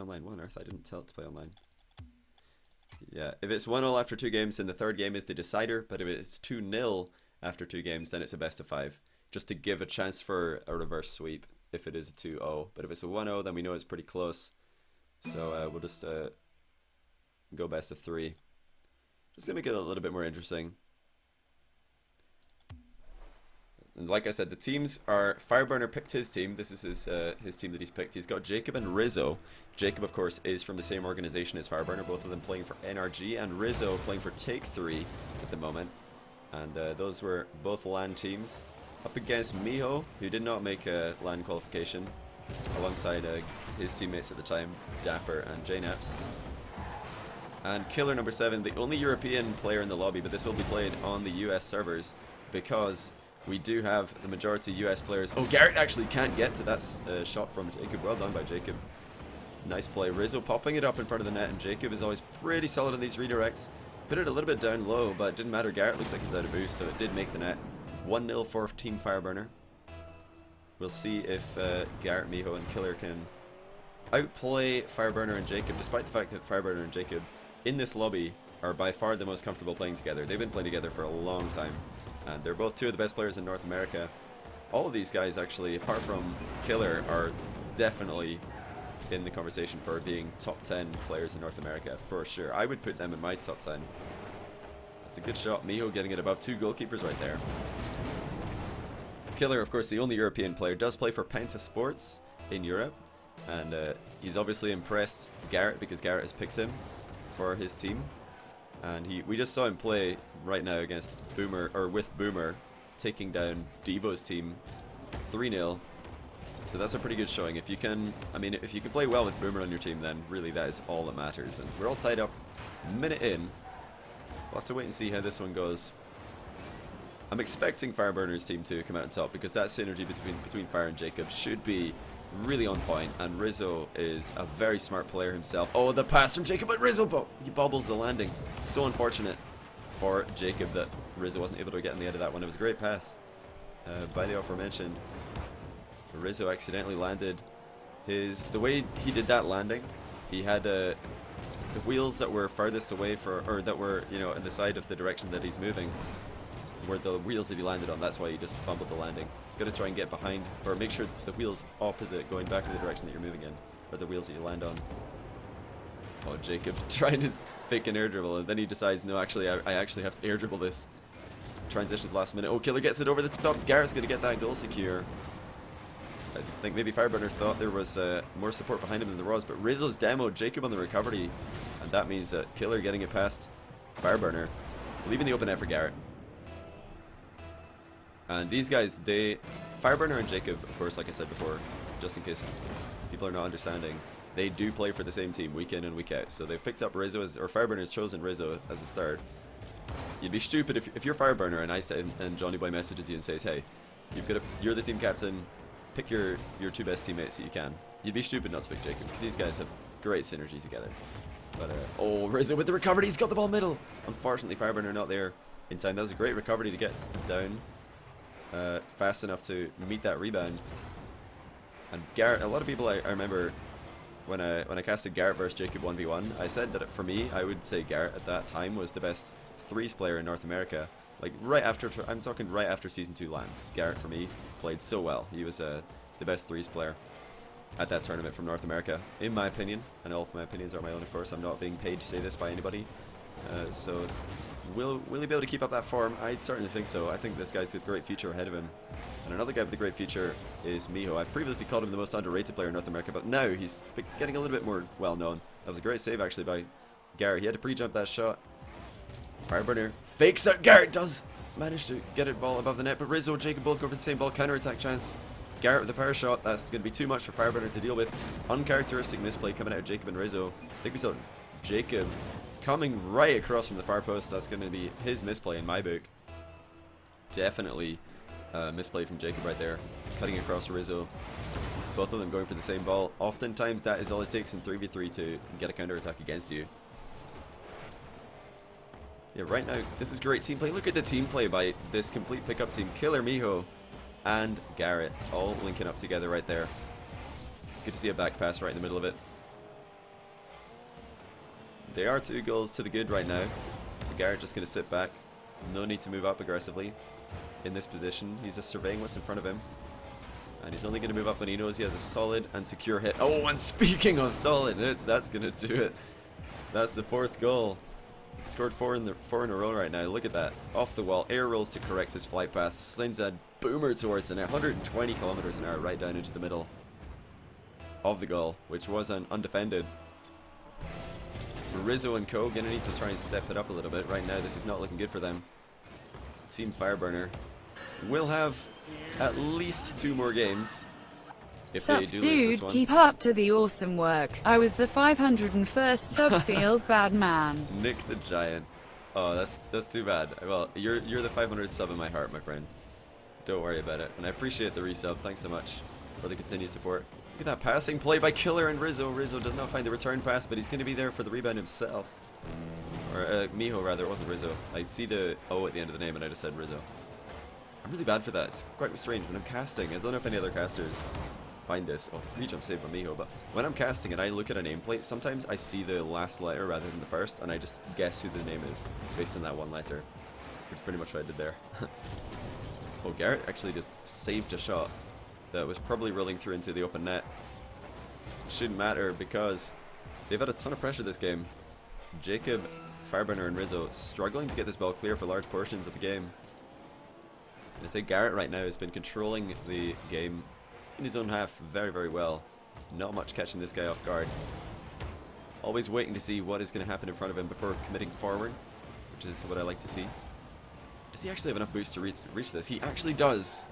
online. What on earth? I didn't tell it to play online. Yeah, if it's 1-0 after 2 games, then the third game is the decider. But if it's 2-0 after 2 games, then it's a best of 5. Just to give a chance for a reverse sweep if it is a 2-0. But if it's a 1-0, then we know it's pretty close. So we'll just go best of 3. Just to make it a little bit more interesting. And like I said, the teams are... Fireburner picked his team. This is his team that he's picked. He's got Jacob and Rizzo. Jacob, of course, is from the same organization as Fireburner. Both of them playing for NRG. And Rizzo playing for Take 3 at the moment. And those were both LAN teams. Up against Miho, who did not make a LAN qualification. Alongside his teammates at the time, Dapper and JNaps. And Killer number 7, the only European player in the lobby. But this will be played on the US servers. Because... we do have the majority US players. Oh, Garrett actually can't get to that shot from Jacob. Well done by Jacob. Nice play. Rizzo popping it up in front of the net, and Jacob is always pretty solid on these redirects. Put it a little bit down low, but it didn't matter. Garrett looks like he's out of boost, so it did make the net. 1-0 for Team Fireburner. We'll see if Garrett, Miho, and Killer can outplay Fireburner and Jacob, despite the fact that Fireburner and Jacob in this lobby are by far the most comfortable playing together. They've been playing together for a long time. And they're both 2 of the best players in North America. All of these guys, actually, apart from Killer, are definitely in the conversation for being top 10 players in North America, for sure. I would put them in my top 10. That's a good shot. Miho getting it above 2 goalkeepers right there. Killer, of course, the only European player, does play for Penta Sports in Europe. And he's obviously impressed Garrett because Garrett has picked him for his team. And we just saw him play right now against Boomer, or with Boomer, taking down Devo's team 3-0. So that's a pretty good showing. If you can, I mean, if you can play well with Boomer on your team, then really that is all that matters. And we're all tied up, minute in. We'll have to wait and see how this one goes. I'm expecting Fireburner's team to come out on top because that synergy between Fire and Jacob should be really on point, and Rizzo is a very smart player himself. Oh, the pass from Jacob, but Rizzo he bobbles the landing. So unfortunate for Jacob that Rizzo wasn't able to get in the end of that one. It was a great pass by the aforementioned. Rizzo accidentally landed the way he did that landing. He had the wheels that were farthest away or that were, you know, in the side of the direction that he's moving were the wheels that he landed on. That's why he just fumbled the landing. Got to try and get behind, or make sure the wheels opposite, going back in the direction that you're moving in, or the wheels that you land on. Oh, Jacob trying to fake an air dribble, and then he decides, no, actually, I actually have to air dribble this. Transition at the last minute. Oh, Killer gets it over the top. Garrett's going to get that goal secure. I think maybe Fireburner thought there was more support behind him than there was, but Rizzo's demoed Jacob on the recovery, and that means that Killer getting it past Fireburner, leaving the open net for Garrett. And these guys, Fireburner and Jacob, of course, like I said before, just in case people are not understanding, they do play for the same team week in and week out. So they've picked up Rizzo, or Fireburner has chosen Rizzo as his third. You'd be stupid if you're Fireburner and I say, and Johnny Boy messages you and says, hey, you're the team captain, pick your 2 best teammates that you can. You'd be stupid not to pick Jacob, because these guys have great synergy together. But, oh, Rizzo with the recovery, he's got the ball middle. Unfortunately, Fireburner not there in time. That was a great recovery to get down fast enough to meet that rebound. And Garrett, a lot of people I remember when I casted Garrett versus Jacob 1v1, I said that for me, I would say Garrett at that time was the best threes player in North America. Like right after, I'm talking right after Season 2 LAN. Garrett for me played so well. He was the best threes player at that tournament from North America, in my opinion. And all of my opinions are my own, of course. I'm not being paid to say this by anybody. So will he be able to keep up that form? I certainly think so. I think this guy's got a great future ahead of him. And another guy with a great future is Miho. I've previously called him the most underrated player in North America, but now he's getting a little bit more well known. That was a great save actually by Garrett. He had to pre-jump that shot. Fireburner fakes out. Garrett does manage to get it ball above the net, but Rizzo and Jacob both go for the same ball. Counter-attack chance. Garrett with the power shot. That's going to be too much for Fireburner to deal with. Uncharacteristic misplay coming out of Jacob and Rizzo. I think we saw Jacob coming right across from the far post. That's going to be his misplay in my book. Definitely misplay from Jacob right there. Cutting across Rizzo. Both of them going for the same ball. Oftentimes that is all it takes in 3v3 to get a counter-attack against you. Yeah, right now, this is great team play. Look at the team play by this complete pickup team. Killer, Miho, and Garrett all linking up together right there. Good to see a back pass right in the middle of it. They are 2 goals to the good right now. So Garrett just going to sit back. No need to move up aggressively in this position. He's just surveying what's in front of him. And he's only going to move up when he knows he has a solid and secure hit. Oh, and speaking of solid hits, that's going to do it. That's the 4th goal. He scored 4 in a row right now. Look at that. Off the wall. Air rolls to correct his flight path. Slings a boomer towards the net. 120 kilometers an hour right down into the middle of the goal, which was an undefended. Rizzo and Co. gonna need to try and step it up a little bit. Right now, this is not looking good for them. Team Fireburner will have at least 2 more games if they do lose this one. Keep up to the awesome work. I was the 501st sub. Feels bad, man. Nick the Giant. Oh, that's too bad. Well, you're the 500th sub in my heart, my friend. Don't worry about it. And I appreciate the resub. Thanks so much for the continued support. Look at that passing play by Killer and Rizzo. Rizzo does not find the return pass, but he's going to be there for the rebound himself. Or Miho, rather. It wasn't Rizzo. I see the O at the end of the name, and I just said Rizzo. I'm really bad for that. It's quite strange when I'm casting. I don't know if any other casters find this. Oh, pre-jump save from Miho. But when I'm casting and I look at a nameplate, sometimes I see the last letter rather than the first, and I just guess who the name is based on that one letter. Which is pretty much what I did there. Oh, Garrett actually just saved a shot that was probably rolling through into the open net. Shouldn't matter because they've had a ton of pressure this game. Jacob, Fireburner and Rizzo struggling to get this ball clear for large portions of the game. And I say Garrett right now has been controlling the game in his own half very, very well. Not much catching this guy off guard. Always waiting to see what is going to happen in front of him before committing forward, which is what I like to see. Does he actually have enough boost to reach this? He actually does.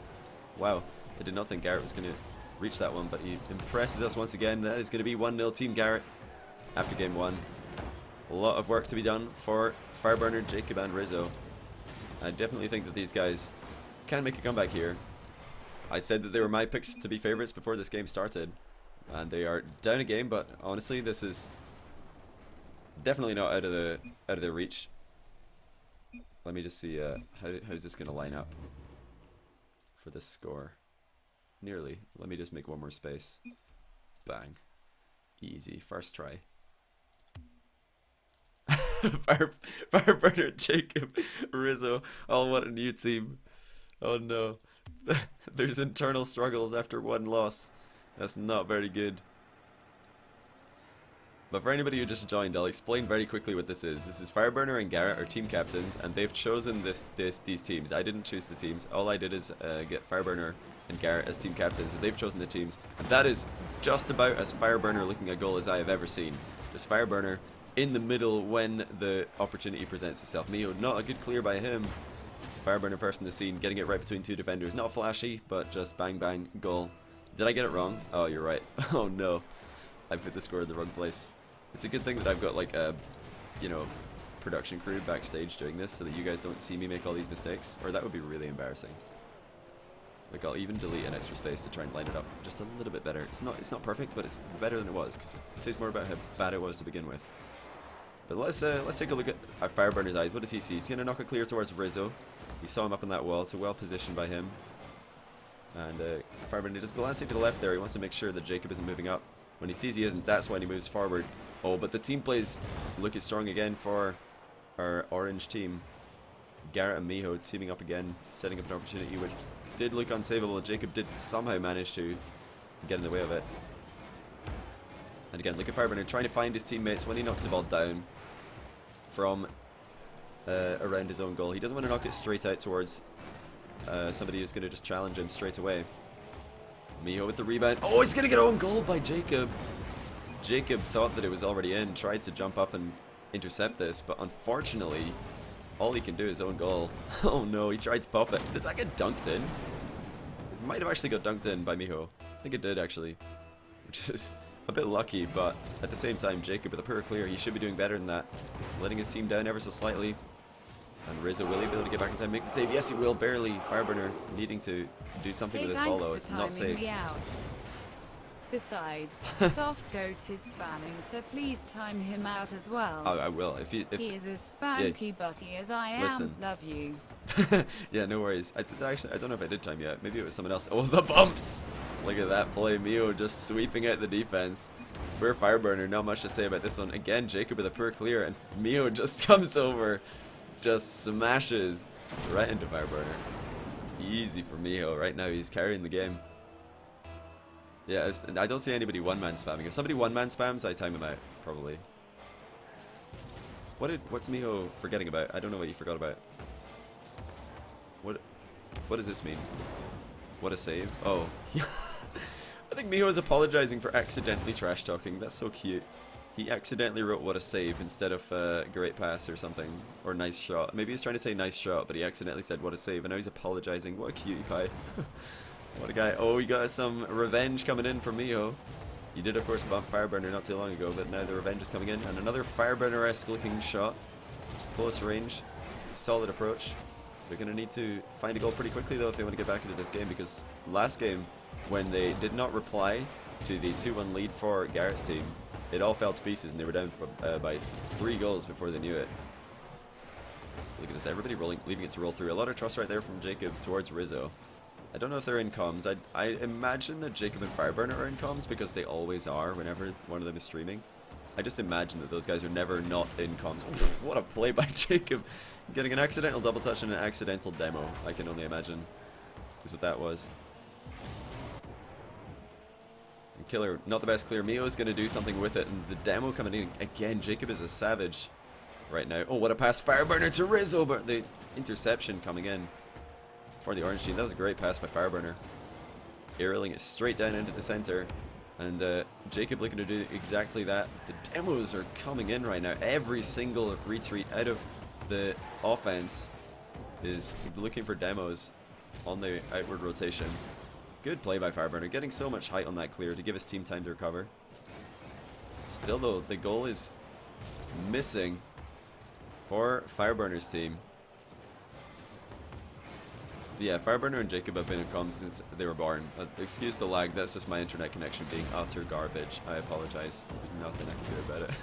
Wow. I did not think Garrett was going to reach that one, but he impresses us once again. That is going to be 1-0 Team Garrett after game 1. A lot of work to be done for Fireburner, Jacob and Rizzo. I definitely think that these guys can make a comeback here. I said that they were my picks to be favorites before this game started, and they are down a game, but honestly this is definitely not out of the reach. Let me just see how's this going to line up for this score. Nearly. Let me just make one more space. Bang. Easy. First try. Fireburner, Jacob, Rizzo. Oh, what a new team. Oh no. There's internal struggles after 1 loss. That's not very good. But for anybody who just joined, I'll explain very quickly what this is. This is Fireburner and Garrett are team captains, and they've chosen these teams. I didn't choose the teams. All I did is get Fireburner and Garrett as team captains, and they've chosen the teams. And that is just about as Fireburner looking a goal as I have ever seen. Just Fireburner in the middle when the opportunity presents itself. Mio, not a good clear by him. Fireburner first in the scene, getting it right between 2 defenders. Not flashy, but just bang bang, goal. Did I get it wrong? Oh, you're right. Oh no. I put the score in the wrong place. It's a good thing that I've got like a, you know, production crew backstage doing this so that you guys don't see me make all these mistakes, or that would be really embarrassing. Like I'll even delete an extra space to try and line it up just a little bit better. It's not perfect, but it's better than it was because it says more about how bad it was to begin with. But let's take a look at our Fireburner's eyes. What does he see? He's gonna knock it clear towards Rizzo. He saw him up on that wall, so well positioned by him. And Fireburner just glancing to the left there. He wants to make sure that Jacob isn't moving up. When he sees he isn't, that's when he moves forward. Oh, but the team plays looking strong again for our orange team. Garrett and Miho teaming up again, setting up an opportunity which did look unsavable. Jacob did somehow manage to get in the way of it. And again, look at Fireburner trying to find his teammates when he knocks the ball down from around his own goal. He doesn't want to knock it straight out towards somebody who's going to just challenge him straight away. Miho with the rebound. Oh, he's going to get own goal by Jacob. Jacob thought that it was already in, tried to jump up and intercept this, but unfortunately, all he can do is own goal. Oh no, he tried to pop it. Did that get dunked in? It might have actually got dunked in by Miho. I think it did actually, which is a bit lucky, but at the same time, Jacob with a poor clear, he should be doing better than that. Letting his team down ever so slightly. And Rizzo will he be able to get back in time, make the save? Yes, he will, barely. Fireburner needing to do something with his ball though. It's not safe. Besides, Soft Goat is spamming, so please time him out as well. Oh, I will. If he is as spanky butty as I am. Listen. Love you. Yeah, no worries. I don't know if I did time yet. Maybe it was someone else. Oh, the bumps! Look at that play. Mio just sweeping out the defense. we're Fireburner, not much to say about this one. Again, Jacob with a poor clear, and Mio just comes over, just smashes right into Fireburner. Easy for Mio. Right now, he's carrying the game. Yeah, I don't see anybody one-man spamming. If somebody one-man spams, I time him out, probably. What's Mio forgetting about? I don't know what he forgot about. What does this mean? What a save. Oh. I think Mio is apologizing for accidentally trash talking. That's so cute. He accidentally wrote what a save instead of great pass or something. Or nice shot. Maybe he's trying to say nice shot, but he accidentally said what a save, and now he's apologizing. What a cutie pie. What a guy. Oh, you got some revenge coming in from Mio. You did, of course, bump Fireburner not too long ago, but now the revenge is coming in. And another Fireburner-esque looking shot. Just close range. Solid approach. They're going to need to find a goal pretty quickly, though, if they want to get back into this game, because last game, when they did not reply to the 2-1 lead for Garrett's team, it all fell to pieces, and they were down by 3 goals before they knew it. Look at this, everybody leaving it to roll through. A lot of trust right there from Jacob towards Rizzo. I don't know if they're in comms. I imagine that Jacob and Fireburner are in comms, because they always are whenever one of them is streaming. I just imagine that those guys are never not in comms. What a play by Jacob. Getting an accidental double touch and an accidental demo. I can only imagine is what that was. And Killer, not the best clear. Mio is going to do something with it, and the demo coming in. Again, Jacob is a savage right now. Oh, what a pass. Fireburner to Rizzo, but the interception coming in for the orange team. That was a great pass by Fireburner. Aerialing it straight down into the center. And Jacob looking to do exactly that. The demos are coming in right now. Every single retreat out of the offense is looking for demos on the outward rotation. Good play by Fireburner, getting so much height on that clear to give his team time to recover. Still though, the goal is missing for Fireburner's team. Yeah, Fireburner and Jacob have been in comms since they were born. Excuse the lag, that's just my internet connection being utter garbage. I apologize. There's nothing I can do about it.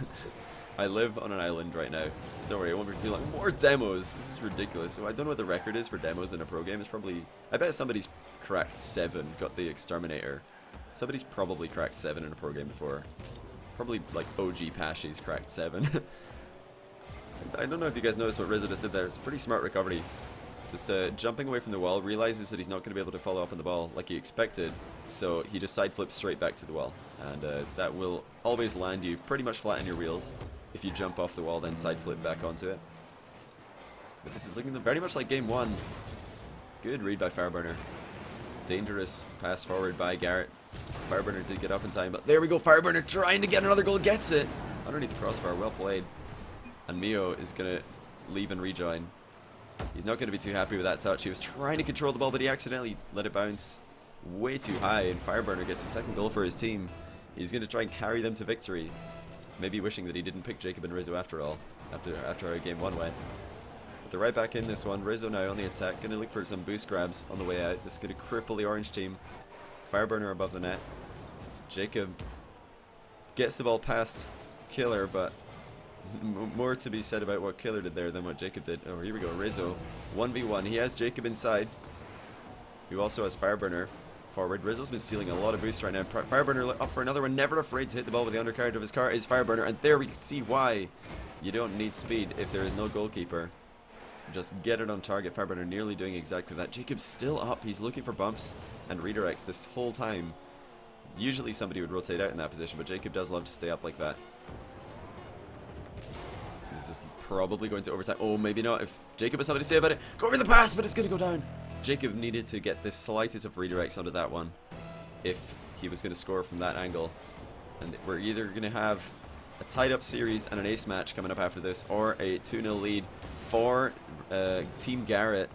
I live on an island right now. Don't worry, it won't be too long. More demos! This is ridiculous. So I don't know what the record is for demos in a pro game. It's probably... I bet somebody's cracked 7, got the Exterminator. Somebody's probably cracked 7 in a pro game before. Probably like OG Pashy's cracked 7. I don't know if you guys noticed what Rizzo just did there. It's a pretty smart recovery. Just jumping away from the wall, realizes that he's not going to be able to follow up on the ball like he expected, so he just side flips straight back to the wall, and that will always land you pretty much flat in your wheels. If you jump off the wall, then side flip back onto it. But this is looking very much like game 1. Good read by Fireburner. Dangerous pass forward by Garrett. Fireburner did get up in time, but there we go, Fireburner trying to get another goal, gets it! Underneath the crossbar, well played. And Mio is going to leave and rejoin. He's not going to be too happy with that touch. He was trying to control the ball, but he accidentally let it bounce way too high, and Fireburner gets the second goal for his team. He's going to try and carry them to victory. Maybe wishing that he didn't pick Jacob and Rizzo after all, after how game 1 went. But they're right back in this one. Rizzo now on the attack, going to look for some boost grabs on the way out. This is going to cripple the orange team. Fireburner above the net. Jacob gets the ball past Killer, but more to be said about what Killer did there than what Jacob did. Oh, here we go, Rizzo. 1v1. He has Jacob inside, who also has Fireburner forward. Rizzo's been stealing a lot of boost right now. Fireburner up for another one. Never afraid to hit the ball with the undercarriage of his car is Fireburner. And there we can see why you don't need speed if there is no goalkeeper. Just get it on target. Fireburner nearly doing exactly that. Jacob's still up. He's looking for bumps and redirects this whole time. Usually somebody would rotate out in that position, but Jacob does love to stay up like that. This is probably going to overtime. Oh, maybe not. If Jacob has something to say about it, go over the pass, but it's going to go down. Jacob needed to get the slightest of redirects onto that one if he was going to score from that angle. And we're either going to have a tied up series and an ace match coming up after this, or a 2-0 lead for Team Garrett.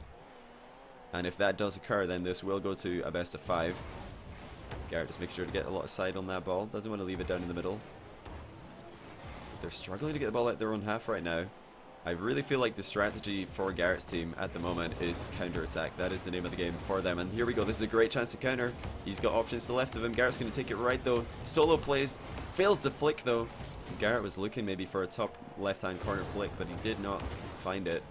And if that does occur, then this will go to a best of 5. Garrett just making sure to get a lot of side on that ball. Doesn't want to leave it down in the middle. They're struggling to get the ball out their own half right now. I really feel like the strategy for Garrett's team at the moment is counter-attack. That is the name of the game for them. And here we go. This is a great chance to counter. He's got options to the left of him. Garrett's going to take it right, though. Solo plays. Fails to flick, though. Garrett was looking maybe for a top left-hand corner flick, but he did not find it.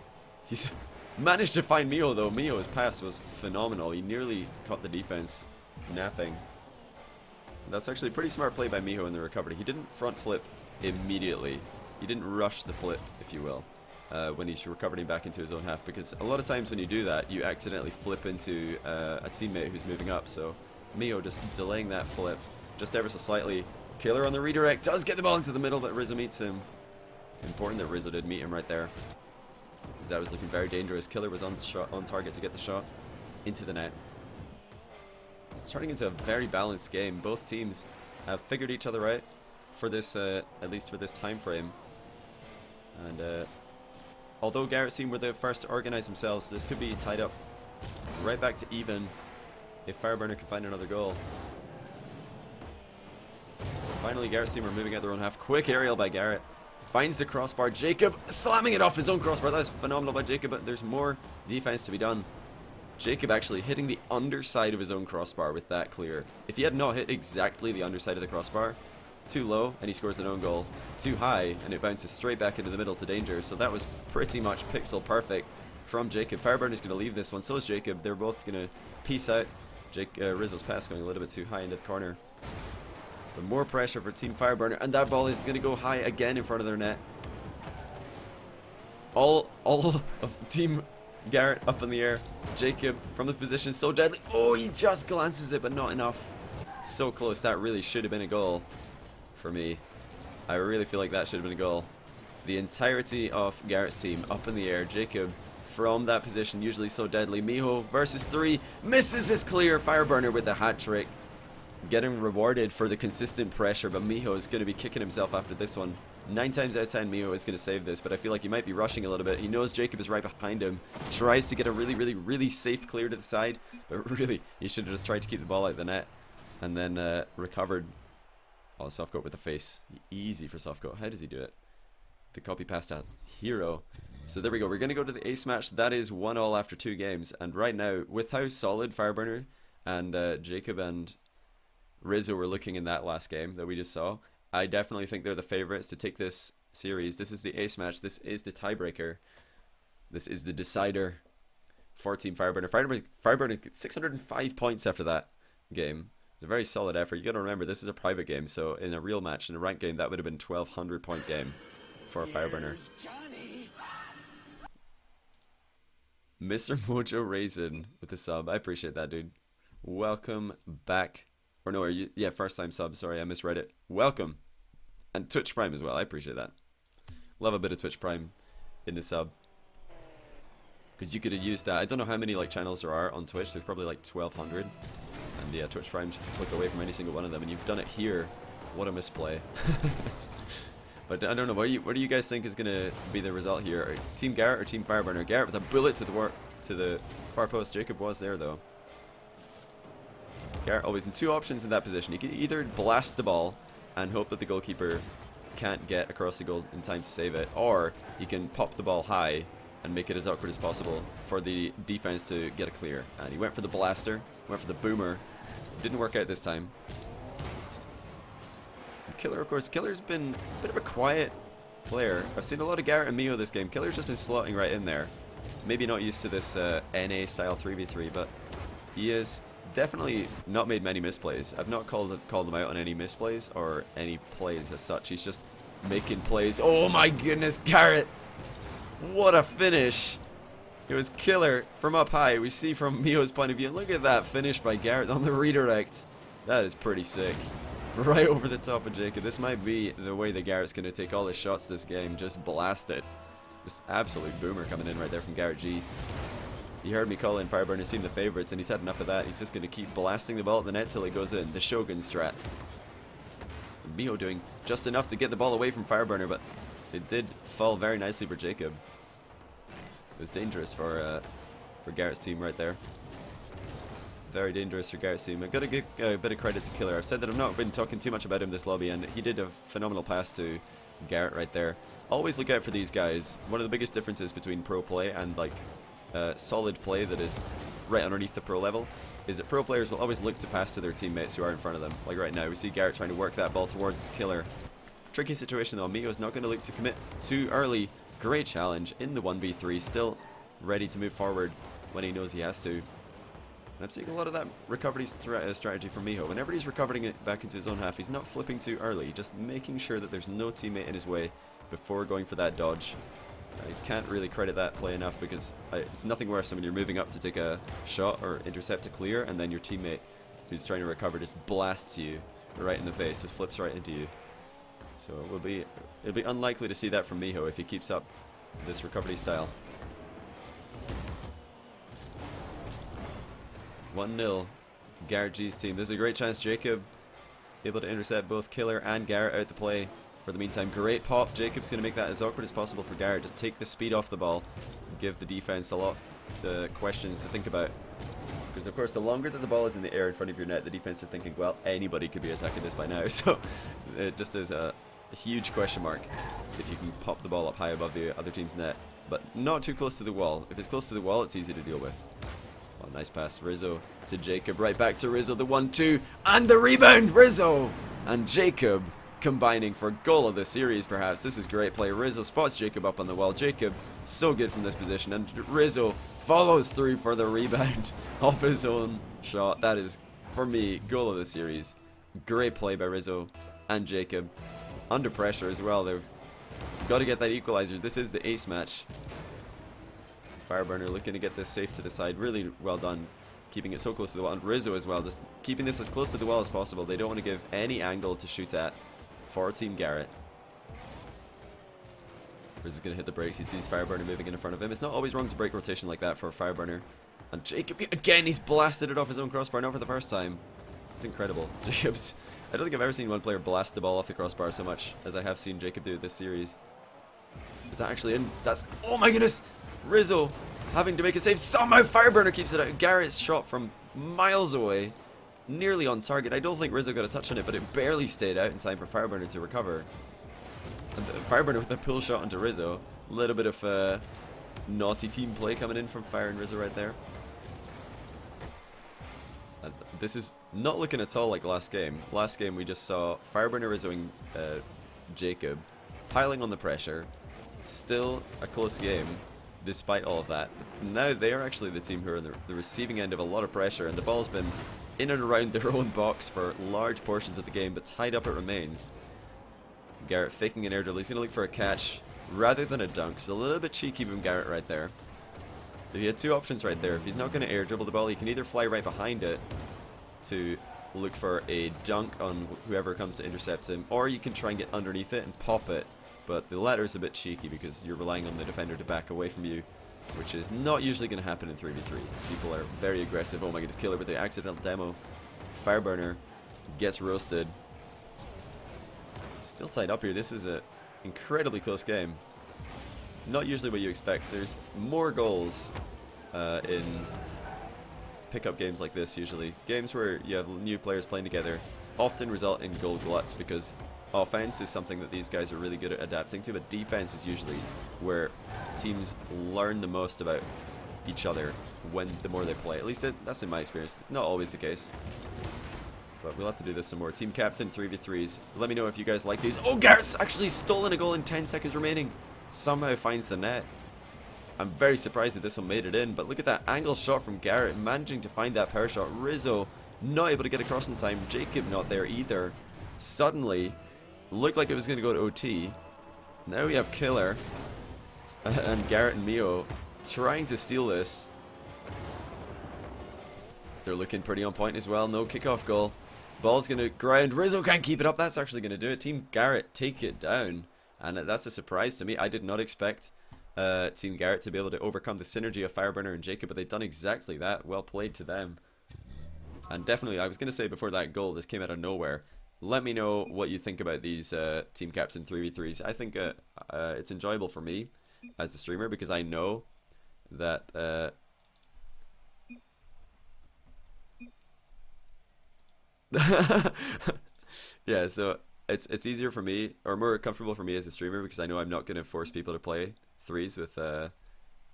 He's managed to find Mio, though. Mio's pass was phenomenal. He nearly caught the defense napping. That's actually a pretty smart play by Miho in the recovery. He didn't front flip immediately. He didn't rush the flip, if you will, when he's recovering back into his own half, because a lot of times when you do that, you accidentally flip into a teammate who's moving up. So Miho just delaying that flip just ever so slightly. Killer on the redirect does get the ball into the middle, but Rizzo meets him. Important that Rizzo did meet him right there, because that was looking very dangerous. Killer was on target to get the shot into the net. It's turning into a very balanced game. Both teams have figured each other out for this, at least for this time frame. And although Garrett's team were the first to organize themselves, this could be tied up right back to even if Fireburner can find another goal. Finally, Garrett's team are moving out their own half. Quick aerial by Garrett. Finds the crossbar. Jacob slamming it off his own crossbar. That was phenomenal by Jacob, but there's more defense to be done. Jacob actually hitting the underside of his own crossbar with that clear. If he had not hit exactly the underside of the crossbar, too low and he scores an own goal, too high and it bounces straight back into the middle to danger. So that was pretty much pixel perfect from Jacob. Fireburner's going to leave this one, so is Jacob. They're both going to peace out. Rizzo's pass going a little bit too high into the corner. But more pressure for Team Fireburner, and that ball is going to go high again in front of their net. All of Team Garrett up in the air. Jacob from the position, so deadly. Oh, he just glances it, but not enough. So close. That really should have been a goal for me. I really feel like that should have been a goal. The entirety of Garrett's team up in the air. Jacob from that position, usually so deadly. Miho versus 3. Misses his clear. Fireburner with the hat trick. Getting rewarded for the consistent pressure, but Miho is going to be kicking himself after this one. 9 times out of 10 Miho is going to save this, but I feel like he might be rushing a little bit. He knows Jacob is right behind him. Tries to get a really safe clear to the side, but really he should have just tried to keep the ball out of the net. And then recovered. Oh, Softcoat with the face. Easy for Softcoat. How does he do it? The copy pass out. Hero. So there we go. We're going to go to the ace match. That is 1-1 after 2 games. And right now, with how solid Fireburner and Jacob and Rizzo were looking in that last game that we just saw, I definitely think they're the favorites to take this series. This is the ace match. This is the tiebreaker. This is the decider for Team Fireburner. Fireburner 605 points after that game. It's a very solid effort. You got to remember, this is a private game, so in a real match, in a ranked game, that would have been 1,200 point game for a Fireburner. Mr. Mojo Raisin with a sub. I appreciate that, dude. Welcome back. Or no, yeah, first time sub. Sorry, I misread it. Welcome. And Twitch Prime as well. I appreciate that. Love a bit of Twitch Prime in the sub. Because you could have used that. I don't know how many like channels there are on Twitch. There's probably like 1,200. And yeah, Twitch Prime's just a click away from any single one of them. And you've done it here. What a misplay. But I don't know. What do you guys think is going to be the result here? Team Garrett or Team Fireburner? Garrett with a bullet to the far post. Jacob was there though. Garrett always in 2 options in that position. He can either blast the ball and hope that the goalkeeper can't get across the goal in time to save it, or he can pop the ball high and make it as awkward as possible for the defense to get a clear. And he went for the blaster, went for the boomer. Didn't work out this time. And Killer, of course, Killer's been a bit of a quiet player. I've seen a lot of Garrett and Miho this game. Killer's just been slotting right in there. Maybe not used to this NA style 3v3, but he is definitely not made many misplays. I've not called him out on any misplays or any plays as such. He's just making plays. Oh my goodness, Garrett! What a finish! It was Killer from up high. We see from Miho's point of view. Look at that finish by Garrett on the redirect. That is pretty sick. Right over the top of Jacob. This might be the way that Garrett's going to take all his shots this game. Just blast it. Just absolute boomer coming in right there from GarrettG. You heard me call in Fireburner's team the favorites, and he's had enough of that. He's just going to keep blasting the ball at the net till it goes in. The Shogun strat. Miho doing just enough to get the ball away from Fireburner, but it did fall very nicely for Jacob. It was dangerous for Garrett's team right there. Very dangerous for Garrett's team. I've got to give a bit of credit to Killer. I've said that I've not been talking too much about him this lobby, and he did a phenomenal pass to Garrett right there. Always look out for these guys. One of the biggest differences between pro play and like solid play that is right underneath the pro level is that pro players will always look to pass to their teammates who are in front of them. Like right now, we see Garrett trying to work that ball towards the Killer. Tricky situation though. Miho's not going to look to commit too early. Great challenge in the 1v3. Still ready to move forward when he knows he has to. And I'm seeing a lot of that recovery strategy from Miho. Whenever he's recovering it back into his own half, he's not flipping too early, just making sure that there's no teammate in his way before going for that dodge. I can't really credit that play enough because it's nothing worse than when you're moving up to take a shot or intercept to clear, and then your teammate who's trying to recover just blasts you right in the face, just flips right into you. So it'll be unlikely to see that from Miho if he keeps up this recovery style. 1-0, GarrettG's team. This is a great chance. Jacob able to intercept both Killer and Garrett out the play. For the meantime, great pop. Jacob's going to make that as awkward as possible for Garrett. Just take the speed off the ball. Give the defense a lot of questions to think about. Because, of course, the longer that the ball is in the air in front of your net, the defense are thinking, well, anybody could be attacking this by now. So it just is a huge question mark if you can pop the ball up high above the other team's net. But not too close to the wall. If it's close to the wall, it's easy to deal with. Oh, nice pass. Rizzo to Jacob. Right back to Rizzo. The 1-2. And the rebound. Rizzo and Jacob combining for goal of the series, perhaps. This is great play. Rizzo spots Jacob up on the wall. Jacob, so good from this position. And Rizzo follows through for the rebound off his own shot. That is, for me, goal of the series. Great play by Rizzo and Jacob. Under pressure as well. They've got to get that equalizer. This is the ace match. Fireburner looking to get this safe to the side. Really well done. Keeping it so close to the wall. And Rizzo as well. Just keeping this as close to the wall as possible. They don't want to give any angle to shoot at for Team Garrett. Rizzo's going to hit the brakes. He sees Fireburner moving in front of him. It's not always wrong to break rotation like that for Fireburner. And Jacob, again, he's blasted it off his own crossbar. Not for the first time. It's incredible. Jacob's... I don't think I've ever seen one player blast the ball off the crossbar so much as I have seen Jacob do this series. Is that actually in? That's... Oh my goodness! Rizzo having to make a save. Somehow Fireburner keeps it out. Garrett's shot from miles away. Nearly on target. I don't think Rizzo got a touch on it, but it barely stayed out in time for Fireburner to recover. And Fireburner with a pull shot onto Rizzo. A little bit of naughty team play coming in from Fire and Rizzo right there. And this is not looking at all like last game. Last game we just saw Fireburner, Rizzo and Jacob piling on the pressure. Still a close game despite all of that. Now they are actually the team who are on the receiving end of a lot of pressure, and the ball's been in and around their own box for large portions of the game, but tied up it remains. Garrett faking an air dribble. He's going to look for a catch rather than a dunk. It's a little bit cheeky from Garrett right there. He had two options right there. If he's not going to air dribble the ball, he can either fly right behind it to look for a dunk on whoever comes to intercept him, or you can try and get underneath it and pop it. But the latter is a bit cheeky because you're relying on the defender to back away from you, which is not usually going to happen in 3v3. People are very aggressive. Oh my goodness, Killer with the accidental demo. Fireburner gets roasted. Still tied up here. This is an incredibly close game. Not usually what you expect. There's more goals in pickup games like this usually. Games where you have new players playing together often result in goal gluts because offense is something that these guys are really good at adapting to, but defense is usually where teams learn the most about each other the more they play. At least that's in my experience. Not always the case. But we'll have to do this some more. Team captain 3v3s. Let me know if you guys like these. Oh, Garrett's actually stolen a goal in 10 seconds remaining. Somehow finds the net. I'm very surprised that this one made it in, but look at that angle shot from Garrett, managing to find that power shot. Rizzo not able to get across in time. Jacob not there either. Suddenly, looked like it was going to go to OT. Now we have Killer and Garrett and Mio trying to steal this. They're looking pretty on point as well. No kickoff goal. Ball's going to ground. Rizzo can't keep it up. That's actually going to do it. Team Garrett take it down. And that's a surprise to me. I did not expect Team Garrett to be able to overcome the synergy of Fireburner and Jacob, but they've done exactly that. Well played to them. And definitely, I was going to say before that goal, this came out of nowhere. Let me know what you think about these Team Captain 3v3s. I think it's enjoyable for me as a streamer because I know that... yeah, so it's easier for me, or more comfortable for me as a streamer because I know I'm not going to force people to play threes with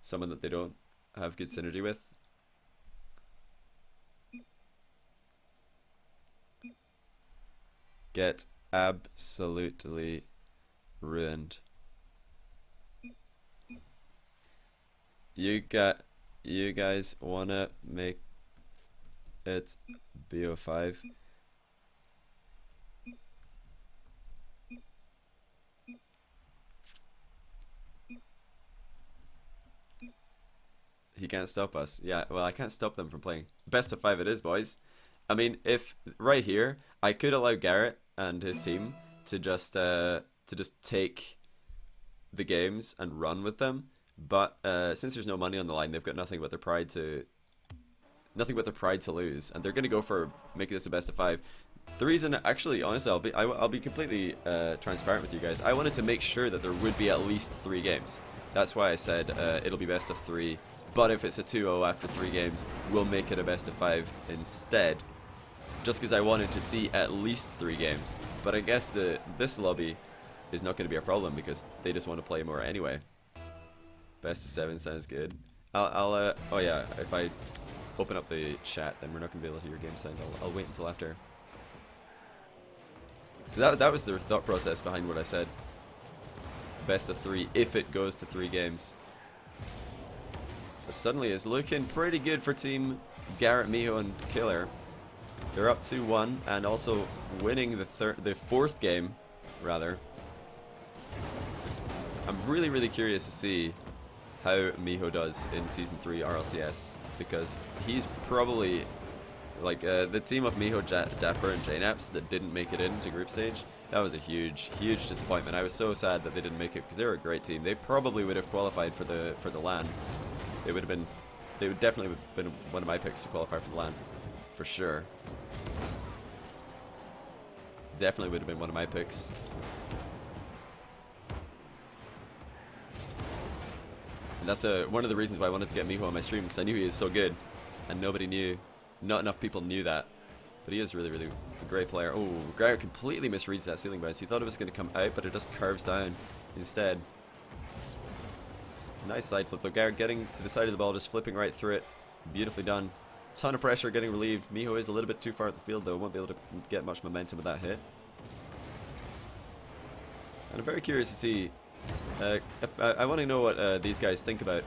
someone that they don't have good synergy with. Get absolutely ruined. You guys wanna make It's BO5. He can't stop us. Yeah, well, I can't stop them from playing. Best of 5 it is, boys. I mean, if right here I could allow Garrett and his team to just take the games and run with them, but since there's no money on the line, they've got nothing but their pride to lose, and they're gonna go for making this a best of 5. The reason, actually, honestly, I'll be completely transparent with you guys. I wanted to make sure that there would be at least 3 games. That's why I said it'll be best of 3. But if it's a 2-0 after 3 games, we'll make it a best of 5 instead. Just because I wanted to see at least 3 games. But I guess this lobby is not going to be a problem because they just want to play more anyway. Best of 7 sounds good. Oh yeah, if I open up the chat, then we're not going to be able to hear game sound. I'll wait until after. So that was the thought process behind what I said. Best of 3 if it goes to 3 games. But suddenly it's looking pretty good for team Garrett, Miho, and Killer. They're up 2-1 and also winning the 4th game, rather. I'm really curious to see how Miho does in Season 3 RLCS, because he's probably like the team of Miho, Dapper, and JNaps that didn't make it into group stage. That was a huge disappointment. I was so sad that they didn't make it because they were a great team. They probably would have qualified for the LAN. They would definitely have been one of my picks to qualify for the LAN, for sure. Definitely would have been one of my picks. And that's one of the reasons why I wanted to get Miho on my stream, because I knew he was so good, and not enough people knew that. But he is really a great player. Oh, Garrett completely misreads that ceiling bounce. He thought it was going to come out, but it just curves down instead. Nice side flip though. Garrett getting to the side of the ball, just flipping right through it. Beautifully done. Ton of pressure getting relieved. Miho is a little bit too far at the field though. Won't be able to get much momentum with that hit. And I'm very curious to see. I want to know what these guys think about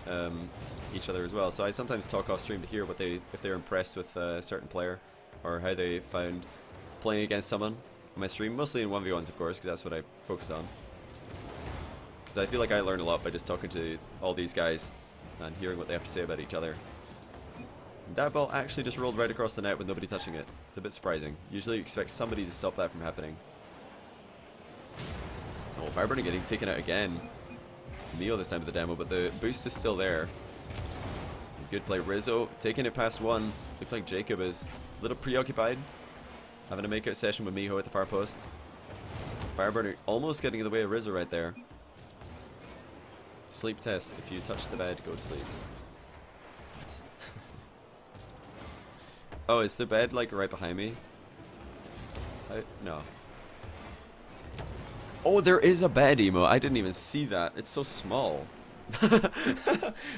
each other as well. So I sometimes talk off stream to hear if they're impressed with a certain player, or how they found playing against someone on my stream. Mostly in 1v1s, of course, because that's what I focus on. Because I feel like I learn a lot by just talking to all these guys and hearing what they have to say about each other. And that ball actually just rolled right across the net with nobody touching it. It's a bit surprising. Usually you expect somebody to stop that from happening. Oh, Fireburner getting taken out again. Neo this time with the demo, but the boost is still there. Good play. Rizzo taking it past 1. Looks like Jacob is a little preoccupied, having a makeout session with Miho at the far post. Fireburner almost getting in the way of Rizzo right there. Sleep test. If you touch the bed, go to sleep. What? Oh, is the bed like right behind me? No. Oh, there is a bed emo. I didn't even see that. It's so small.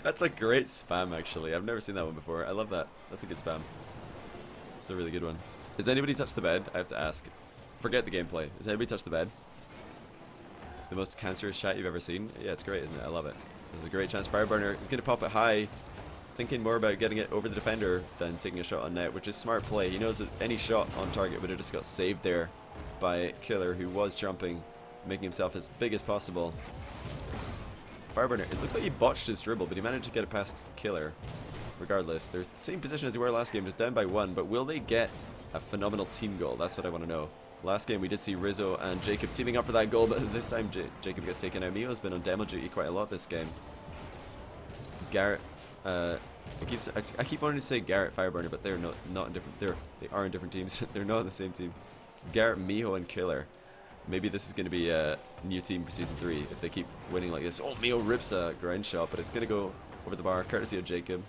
That's a great spam, actually. I've never seen that one before. I love that. That's a good spam. It's a really good one. Has anybody touched the bed? I have to ask. Forget the gameplay. Has anybody touched the bed? The most cancerous chat you've ever seen? Yeah, it's great, isn't it? I love it. This is a great chance. Fireburner is going to pop it high, thinking more about getting it over the defender than taking a shot on net, which is smart play. He knows that any shot on target would have just got saved there by Killer, who was jumping, making himself as big as possible. Fireburner, it looked like he botched his dribble, but he managed to get it past Killer. Regardless, they're the same position as they were last game, just down by 1, but will they get a phenomenal team goal? That's what I want to know. Last game we did see Rizzo and Jacob teaming up for that goal, but this time Jacob gets taken out. Miho's been on demo duty quite a lot this game. Garrett, I keep wanting to say Garrett Fireburner, but they're not in different. They are in different teams. They're not in the same team. It's Garrett, Miho, and Killer. Maybe this is going to be a new team for Season 3 if they keep winning like this. Oh, Miho rips a ground shot, but it's going to go over the bar, courtesy of Jacob.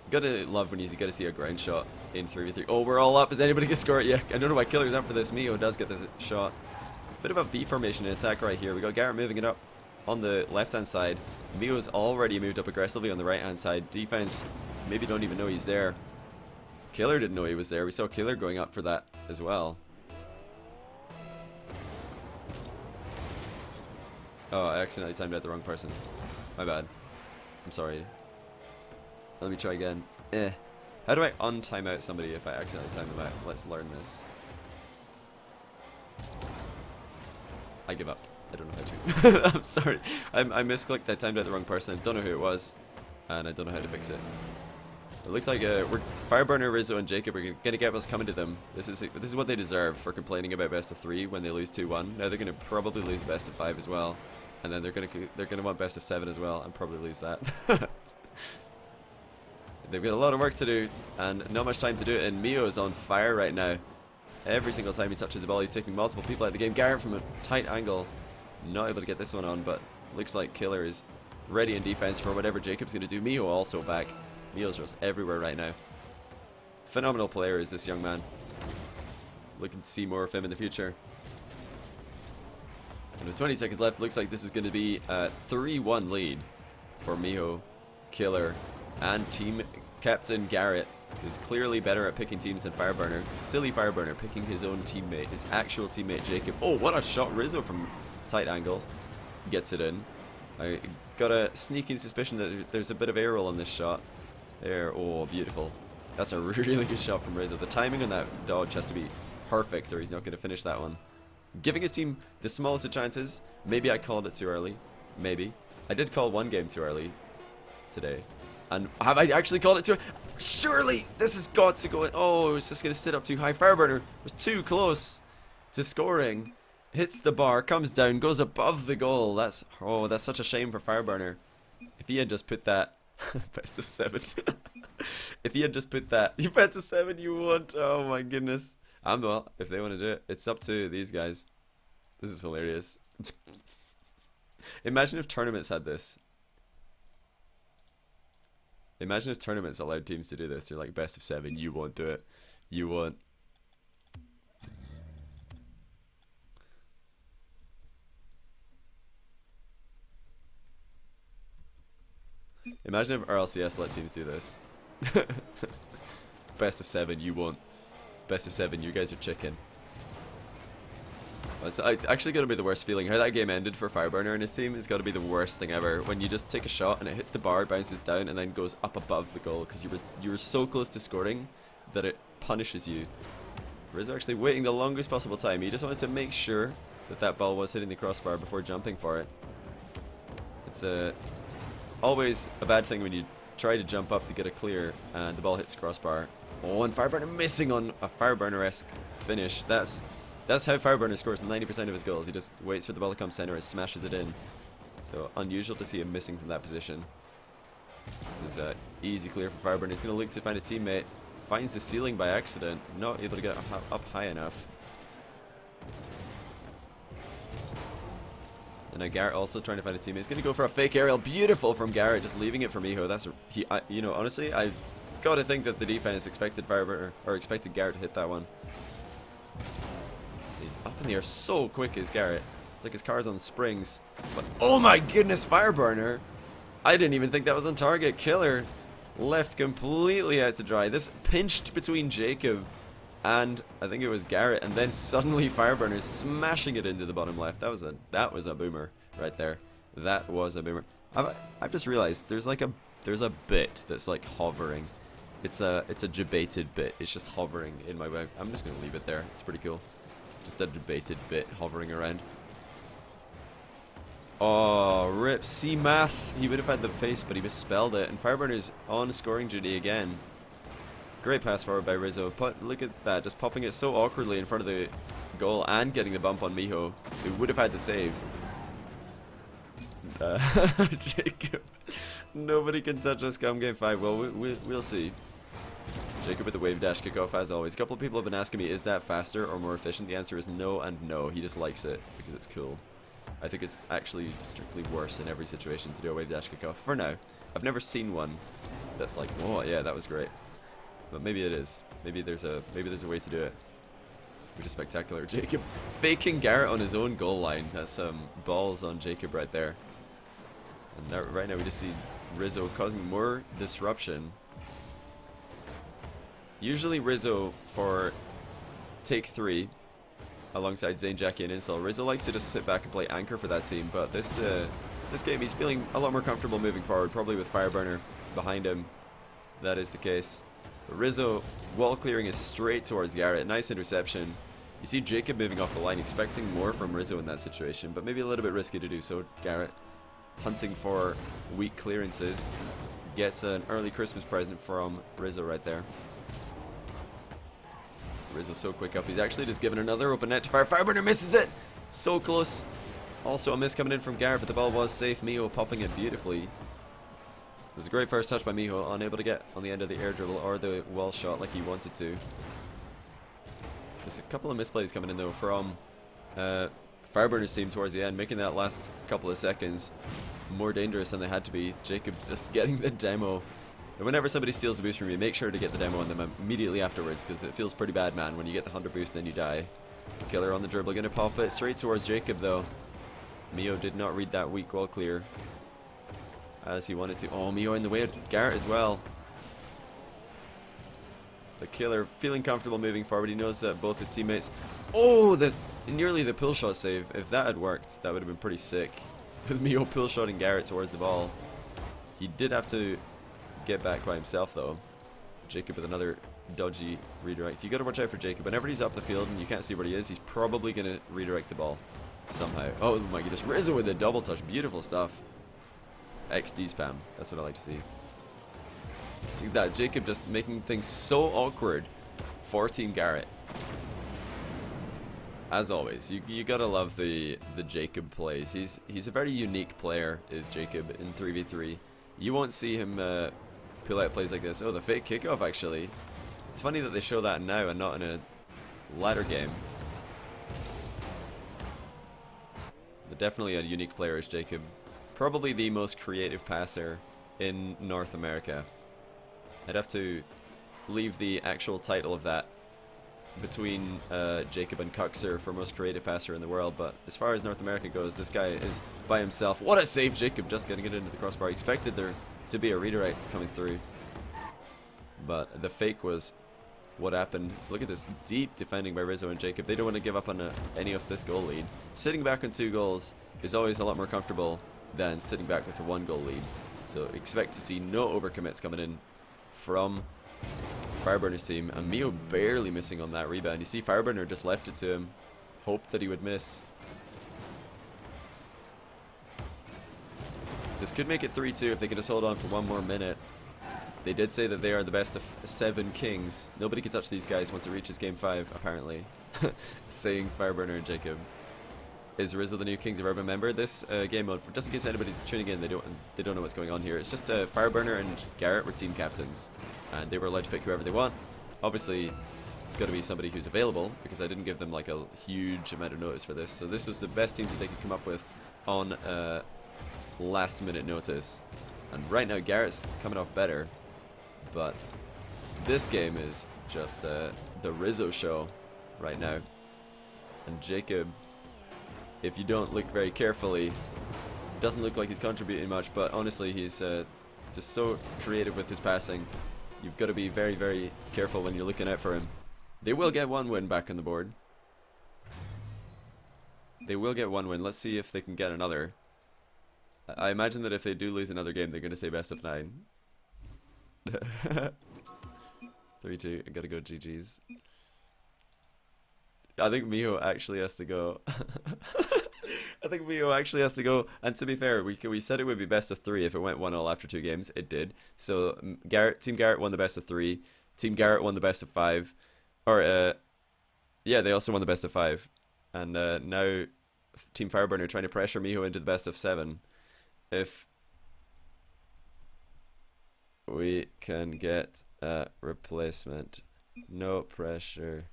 Gotta love when you get to see a ground shot in 3v3. Oh, we're all up. Is anybody gonna score it? Yeah, I don't know why Killer's up for this. Miho does get this shot. Bit of a V formation attack right here. We got Garrett moving it up on the left-hand side. Miho's already moved up aggressively on the right-hand side. Defense maybe don't even know he's there. Killer didn't know he was there. We saw Killer going up for that as well. Oh, I accidentally timed out the wrong person. My bad. I'm sorry. Let me try again. Eh. How do I untime out somebody if I accidentally time them out? Let's learn this. I give up. I don't know how to. I'm sorry. I misclicked. I timed out the wrong person. I don't know who it was. And I don't know how to fix it. It looks like we're Fireburner, Rizzo, and Jacob are gonna get what's coming to them. This is what they deserve for complaining about best of 3 when they lose 2-1. Now they're gonna probably lose best of 5 as well, and then they're gonna want best of 7 as well, and probably lose that. They've got a lot of work to do, and not much time to do it. And Mio is on fire right now. Every single time he touches the ball, he's taking multiple people out of the game. Garrett from a tight angle, not able to get this one on, but looks like Killer is ready in defense for whatever Jacob's gonna do. Mio also back. Mio's just everywhere right now. Phenomenal player is this young man. Looking to see more of him in the future. And with 20 seconds left, looks like this is going to be a 3-1 lead for Miho, Killer, and team captain Garrett is clearly better at picking teams than Fireburner. Silly Fireburner picking his own teammate, his actual teammate Jacob. Oh, what a shot. Rizzo from tight angle gets it in. I got a sneaking suspicion that there's a bit of air roll on this shot. There, oh, beautiful. That's a really good shot from Rizzo. The timing on that dodge has to be perfect or he's not going to finish that one. Giving his team the smallest of chances. Maybe I called it too early. Maybe. I did call one game too early today. And have I actually called it too? Surely this has got to go in. Oh, it's just going to sit up too high. Fireburner was too close to scoring. Hits the bar, comes down, goes above the goal. That's such a shame for Fireburner. If he had just put that best of 7. If he had just put that, you best of 7 you want. Oh my goodness. Well, if they want to do it, it's up to these guys. This is hilarious. Imagine if tournaments had this. Imagine if tournaments allowed teams to do this. They're like best of 7, you won't do it. You won't. Imagine if RLCS let teams do this. Best of 7, you won't. Best of 7, you guys are chicken. It's actually going to be the worst feeling. How that game ended for Fireburner and his team is going to be the worst thing ever. When you just take a shot and it hits the bar, bounces down, and then goes up above the goal because you were so close to scoring that it punishes you. Rizzo actually waiting the longest possible time. He just wanted to make sure that that ball was hitting the crossbar before jumping for it. It's always a bad thing when you try to jump up to get a clear and the ball hits the crossbar. Oh, and Fireburner missing on a Fireburner-esque finish. That's how Fireburner scores 90% of his goals. He just waits for the ball to come center and smashes it in. So unusual to see him missing from that position. This is an easy clear for Fireburner. He's going to look to find a teammate. Finds the ceiling by accident. Not able to get up high enough. And now Garrett also trying to find a teammate. He's going to go for a fake aerial. Beautiful from Garrett. Just leaving it for Miho. That's you know, honestly, I gotta think that the defense expected Fireburner or expected Garrett to hit that one. He's up in the air so quick as Garrett. It's like his car's on springs. But oh my goodness, Fireburner! I didn't even think that was on target. Killer left completely out to dry. This pinched between Jacob and I think it was Garrett, and then suddenly Fireburner is smashing it into the bottom left. That was a boomer right there. That was a boomer. I've just realized there's a bit that's like hovering. It's a debated bit. It's just hovering in my way. I'm just gonna leave it there. It's pretty cool. Just a debated bit hovering around. Oh, rip. C math. He would have had the face, but he misspelled it. And Fireburner's on scoring duty again. Great pass forward by Rizzo. But look at that, just popping it so awkwardly in front of the goal and getting the bump on Miho, who would have had the save. Jacob. Nobody can touch us come game 5. Well, we'll see. Jacob with the wave dash kickoff as always. A couple of people have been asking me, is that faster or more efficient? The answer is no and no. He just likes it because it's cool. I think it's actually strictly worse in every situation to do a wave dash kickoff. For now, I've never seen one that's like, oh yeah, that was great. But maybe it is. Maybe there's a way to do it. Which is spectacular. Jacob faking Garrett on his own goal line. That's some balls on Jacob right there. And that, right now we just see Rizzo causing more disruption. Usually Rizzo for take 3 alongside Zane, Jackie, and Insel. Rizzo likes to just sit back and play anchor for that team, but this game he's feeling a lot more comfortable moving forward, probably with Fireburner behind him. that is the case. Rizzo wall clearing is straight towards Garrett. Nice interception. You see Jacob moving off the line, expecting more from Rizzo in that situation, but maybe a little bit risky to do so. Garrett hunting for weak clearances. Gets an early Christmas present from Rizzo right there. Rizzo's so quick up. He's actually just given another open net to Fire. Fireburner misses it! So close. Also a miss coming in from Garrett, but the ball was safe. Miho popping it beautifully. It was a great first touch by Miho, unable to get on the end of the air dribble or the wall shot like he wanted to. Just a couple of misplays coming in though from Fireburner's team towards the end, making that last couple of seconds more dangerous than they had to be. Jacob just getting the demo. And whenever somebody steals a boost from you, make sure to get the demo on them immediately afterwards, because it feels pretty bad, man, when you get the 100 boost and then you die. Killer on the dribble, gonna pop it straight towards Jacob though. Miho did not read that weak wall clear as he wanted to. Oh, Miho in the way of Garrett as well. The killer feeling comfortable moving forward. He knows that both his teammates. Oh, nearly the pull shot save. If that had worked, that would have been pretty sick. With Miho pull shotting Garrett towards the ball. He did have to get back by himself though. Jacob with another dodgy redirect. You gotta watch out for Jacob. Whenever he's up the field and you can't see where he is, he's probably gonna redirect the ball somehow. Oh my goodness, Rizzo with a double touch. Beautiful stuff. XD spam. That's what I like to see. Look at that, Jacob just making things so awkward for Team Garrett. As always, you gotta love the Jacob plays. He's a very unique player, is Jacob, in 3v3. You won't see him pull out plays like this. Oh, the fake kickoff actually. It's funny that they show that now and not in a ladder game. But definitely a unique player is Jacob. Probably the most creative passer in North America. I'd have to leave the actual title of that between Jacob and Cuxer for most creative passer in the world, but as far as North America goes, this guy is by himself. What a save, Jacob, just getting it into the crossbar. Expected there to be a redirect coming through, but the fake was what happened. Look at this deep defending by Rizzo and Jacob. They don't want to give up on any of this goal lead. Sitting back on 2 goals is always a lot more comfortable than sitting back with a 1 goal lead, so expect to see no overcommits coming in from Fireburner's team, and Miho barely missing on that rebound. You see Fireburner just left it to him, hoped that he would miss. This could make it 3-2 if they could just hold on for 1 more minute. They did say that they are the best of 7 kings. Nobody can touch these guys once it reaches game 5, apparently. Saying Fireburner and Jacob. Is Rizzo the new Kings of Urban member? This game mode, just in case anybody's tuning in, they don't know what's going on here. It's just Fireburner and Garrett were team captains, and they were allowed to pick whoever they want. Obviously, it's got to be somebody who's available, because I didn't give them like a huge amount of notice for this. So this was the best teams that they could come up with on last minute notice. And right now Garrett's coming off better, but this game is just the Rizzo show right now. And Jacob, if you don't look very carefully, doesn't look like he's contributing much, but honestly he's just so creative with his passing. You've got to be very, very careful when you're looking out for him. They will get 1 win back on the board. They will get 1 win. Let's see if they can get another. I imagine that if they do lose another game, they're going to say best of 9. 3-2. I gotta go GG's. I think Miho actually has to go. I think Miho actually has to go. And to be fair, we said it would be best of 3 if it went 1-0 after 2 games. It did. So Team Garrett won the best of 3. Team Garrett won the best of 5. Or yeah, they also won the best of 5. And now Team Fireburner trying to pressure Miho into the best of 7. If we can get a replacement, no pressure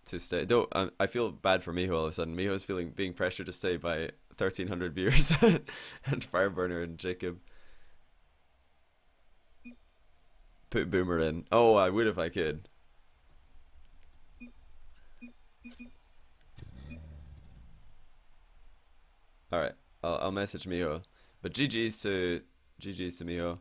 to stay. Though I feel bad for Miho all of a sudden. Miho is being pressured to stay by 1,300 viewers and Fireburner and Jacob. Put Boomer in. Oh, I would if I could. All right, I'll message Miho. But GG's to Miho.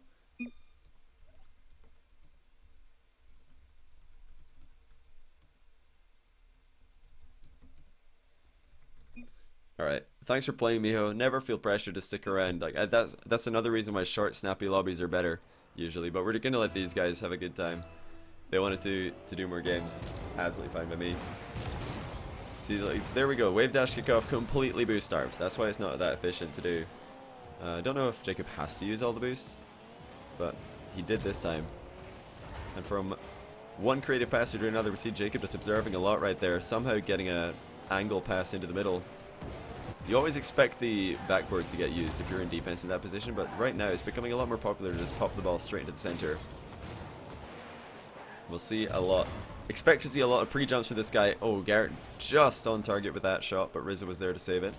Alright, thanks for playing, Miho. Never feel pressure to stick around. Like that's another reason why short, snappy lobbies are better. usually, but we're gonna let these guys have a good time. They wanted to do more games. Absolutely fine by me. See, like, there we go. Wave dash kickoff completely boost starved. That's why it's not that efficient to do. I don't know if Jacob has to use all the boosts, but he did this time. And from one creative passer to another, we see Jacob just observing a lot right there, somehow getting a angle pass into the middle. You always expect the backboard to get used if you're in defense in that position, but right now it's becoming a lot more popular to just pop the ball straight into the center. We'll see a lot. Expect to see a lot of pre-jumps for this guy. Oh, Garrett just on target with that shot, but Rizzo was there to save it.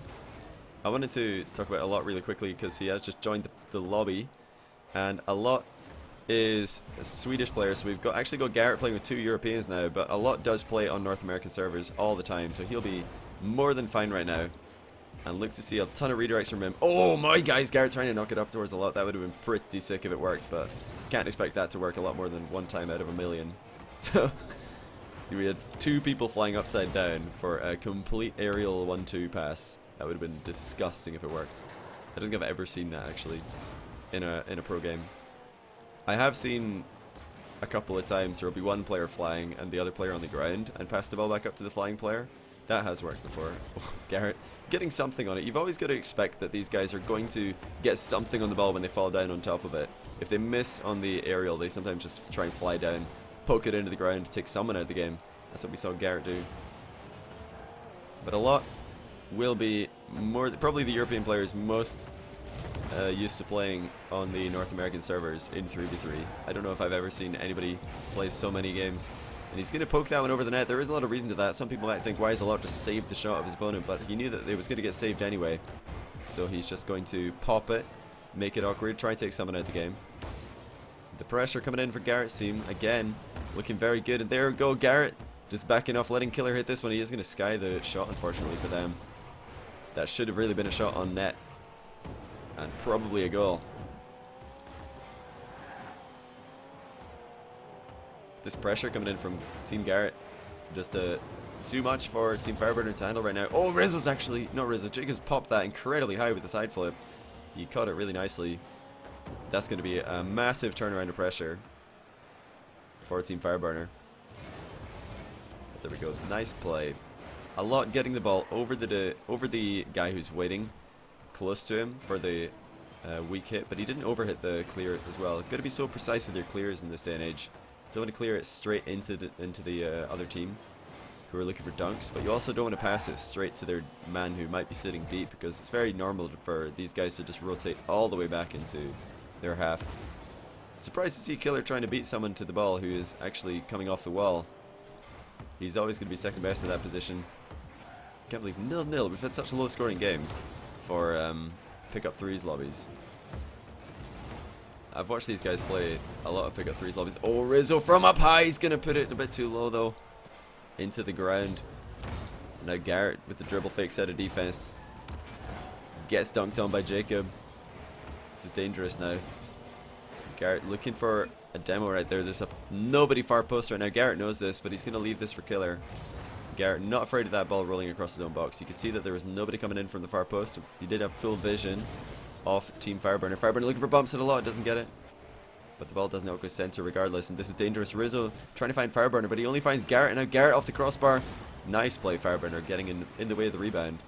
I wanted to talk about a lot really quickly because he has just joined the lobby, and a lot is a Swedish player, so we've actually got Garrett playing with 2 Europeans now, but a lot does play on North American servers all the time, so he'll be more than fine right now. And look to see a ton of redirects from him. Oh my guys, Garrett trying to knock it up towards a lot. That would have been pretty sick if it worked, but can't expect that to work a lot more than one time out of a million. So we had 2 people flying upside down for a complete aerial 1-2 pass. That would have been disgusting if it worked. I don't think I've ever seen that actually in a pro game. I have seen a couple of times there will be one player flying and the other player on the ground and pass the ball back up to the flying player. That has worked before. Oh, Garrett getting something on it. You've always got to expect that these guys are going to get something on the ball when they fall down on top of it. If they miss on the aerial, they sometimes just try and fly down, poke it into the ground to take someone out of the game. That's what we saw Garrett do. But a lot will be more, probably the European players most used to playing on the North American servers in 3v3. I don't know if I've ever seen anybody play so many games. And he's going to poke that one over the net. There is a lot of reason to that. Some people might think, why is a lot just saved the shot of his opponent? But he knew that it was going to get saved anyway. So he's just going to pop it, make it awkward, try and take someone out of the game. The pressure coming in for Garrett's team. Again, looking very good. And there we go, Garrett just backing off, letting Killer hit this one. He is going to sky the shot, unfortunately, for them. That should have really been a shot on net. And probably a goal. This pressure coming in from Team Garrett, just too much for Team Fireburner to handle right now. Oh, Rizzo's actually, not Rizzo, Jacobs popped that incredibly high with the side flip. He caught it really nicely. That's going to be a massive turnaround of pressure for Team Fireburner. But there we go, nice play. A lot getting the ball over the guy who's waiting close to him for the weak hit, but he didn't overhit the clear as well. Got to be so precise with your clears in this day and age. Don't want to clear it straight into the other team who are looking for dunks, but you also don't want to pass it straight to their man who might be sitting deep, because it's very normal for these guys to just rotate all the way back into their half. Surprised to see Killer trying to beat someone to the ball who is actually coming off the wall. He's always going to be second best in that position. Can't believe 0-0. We've had such low scoring games for pick up threes lobbies. I've watched these guys play a lot of pick up threes lobbies. Oh, Rizzo from up high. He's going to put it a bit too low though. Into the ground. Now Garrett with the dribble fakes out of defense. Gets dunked on by Jacob. This is dangerous now. Garrett looking for a demo right there. There's nobody far post right now. Garrett knows this, but he's going to leave this for Killer. Garrett not afraid of that ball rolling across his own box. You could see that there was nobody coming in from the far post. He did have full vision off Team Fireburner. Fireburner looking for bumps at a lot, doesn't get it. But the ball does not go center regardless, and this is dangerous. Rizzo trying to find Fireburner, but he only finds Garrett, and now Garrett off the crossbar. Nice play, Fireburner, getting in the way of the rebound.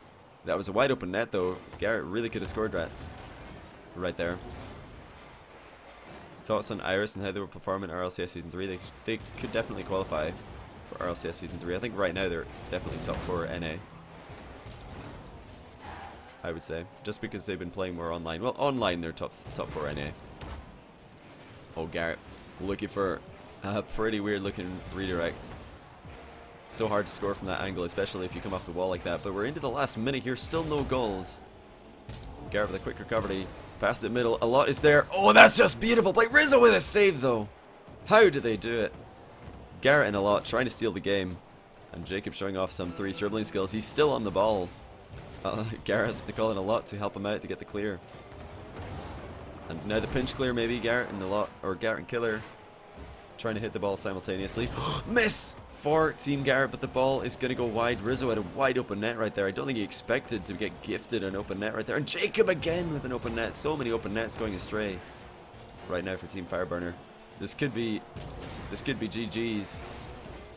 That was a wide open net though. Garrett really could have scored that right there. Thoughts on Iris and how they were performing in RLCS Season 3? They could definitely qualify for RLCS Season 3. I think right now they're definitely top 4 NA. I would say, just because they've been playing more online. Well, online they're top 4 NA. Oh, Garrett looking for a pretty weird looking redirect. So hard to score from that angle, especially if you come off the wall like that. But we're into the last minute here, still no goals. Garrett with a quick recovery, past the middle. A lot is there. Oh, that's just beautiful play. Rizzo with a save though. How did they do it? Garrett and a lot trying to steal the game, and Jacob showing off some threes dribbling skills. He's still on the ball. Garrett has to call in a lot to help him out to get the clear. And now the pinch clear maybe, Garrett and a lot, or Garrett and Killer trying to hit the ball simultaneously. Miss for Team Garrett, but the ball is going to go wide. Rizzo had a wide open net right there. I don't think he expected to get gifted an open net right there. And Jacob again with an open net. So many open nets going astray. right now for Team Fireburner. This could be GG's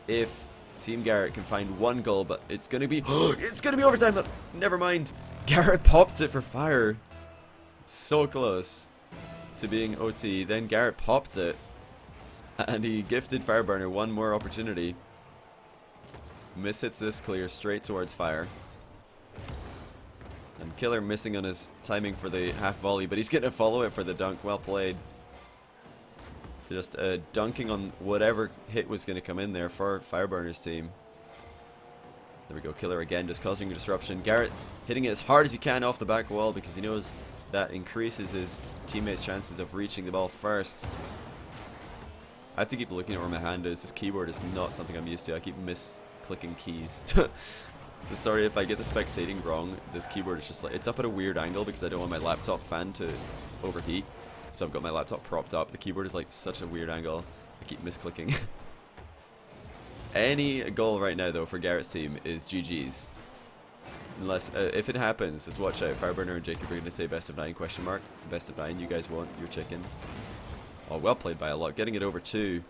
if Team Garrett can find one goal, but it's gonna be it's gonna be overtime. But never mind. Garrett popped it for Fire. So close to being OT. Then Garrett popped it, and he gifted Fireburner one more opportunity. Miss hits this clear straight towards Fire. And Killer missing on his timing for the half volley, but he's getting to follow it for the dunk. Well played. Just dunking on whatever hit was going to come in there for Fireburner's team. There we go, Killer again, just causing a disruption. Garrett hitting it as hard as he can off the back wall because he knows that increases his teammates' chances of reaching the ball first. I have to keep looking at where my hand is. This keyboard is not something I'm used to. I keep misclicking keys. Sorry if I get the spectating wrong. This keyboard is just like, it's up at a weird angle because I don't want my laptop fan to overheat. So I've got my laptop propped up. The keyboard is like such a weird angle. I keep misclicking. Any goal right now though for Garrett's team is GG's. Unless, if it happens, just watch out. Fireburner and Jacob are going to say best of 9 question mark. Best of 9, you guys want your chicken. Oh, well played by a lot. Getting it over 2.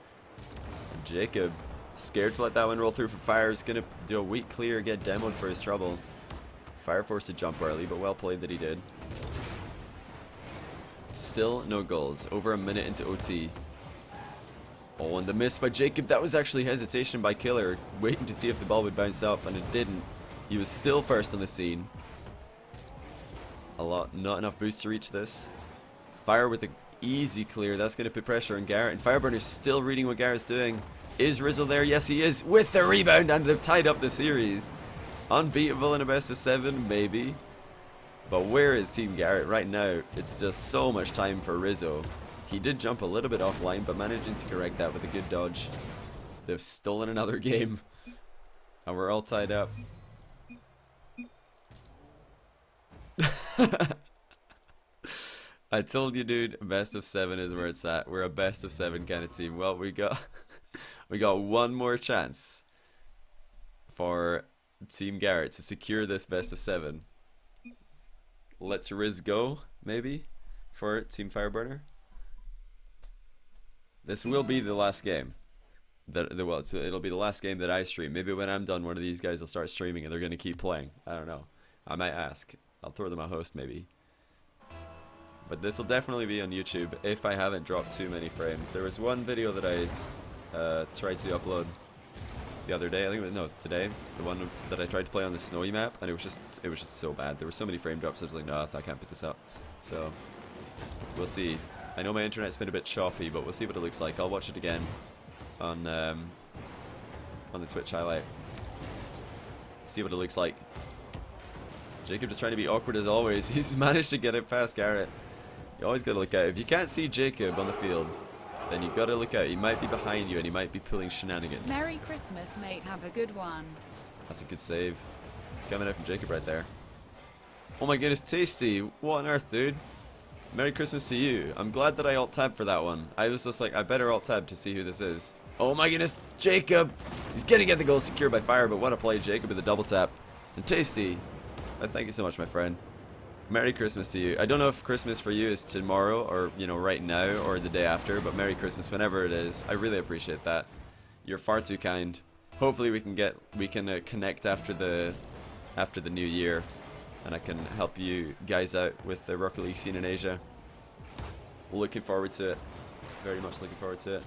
And Jacob, scared to let that one roll through for Fire, is going to do a weak clear, get demoed for his trouble. Fire forced to jump early, but well played that he did. Still no goals. Over a minute into OT. Oh, and the miss by Jacob. That was actually hesitation by Killer, waiting to see if the ball would bounce up, and it didn't. He was still first on the scene. Not enough boost to reach this. Fire with an easy clear. That's going to put pressure on Garrett. And Fireburner's still reading what Garrett's doing. Is Rizzo there? Yes, he is. With the rebound, and they've tied up the series. Unbeatable in a best of 7, maybe. But where is Team Garrett right now? It's just so much time for Rizzo. He did jump a little bit offline, but managing to correct that with a good dodge. They've stolen another game. And we're all tied up. I told you, dude, best of 7 is where it's at. We're a best of 7 kind of team. Well, we got one more chance for Team Garrett to secure this best of 7. Let's Riz go, maybe, for Team Fireburner. This will be the last game. It'll be the last game that I stream. Maybe when I'm done, one of these guys will start streaming and they're going to keep playing. I don't know. I might ask. I'll throw them a host, maybe. But this will definitely be on YouTube if I haven't dropped too many frames. There was one video that I tried to upload the other day. I think it was, today. The one that I tried to play on the snowy map, and it was just so bad. There were so many frame drops. I was like, no, I can't put this up. So we'll see. I know my internet's been a bit choppy, but we'll see what it looks like. I'll watch it again on the Twitch highlight. See what it looks like. Jacob just trying to be awkward as always. He's managed to get it past Garrett. You always gotta look out. If you can't see Jacob on the field, then you gotta look out. He might be behind you and he might be pulling shenanigans. Merry Christmas, mate. Have a good one. That's a good save. Coming out from Jacob right there. Oh my goodness, Tasty. What on earth, dude? Merry Christmas to you. I'm glad that I alt-tabbed for that one. I was just like, I better alt-tab to see who this is. Oh my goodness, Jacob! He's gonna get the goal secured by Fire, but what a play, Jacob with a double tap. And Tasty. Thank you so much, my friend. Merry Christmas to you. I don't know if Christmas for you is tomorrow or, you know, right now or the day after, but Merry Christmas whenever it is. I really appreciate that. You're far too kind. Hopefully we can connect after the new year, and I can help you guys out with the Rocket League scene in Asia. Looking forward to it. Very much looking forward to it.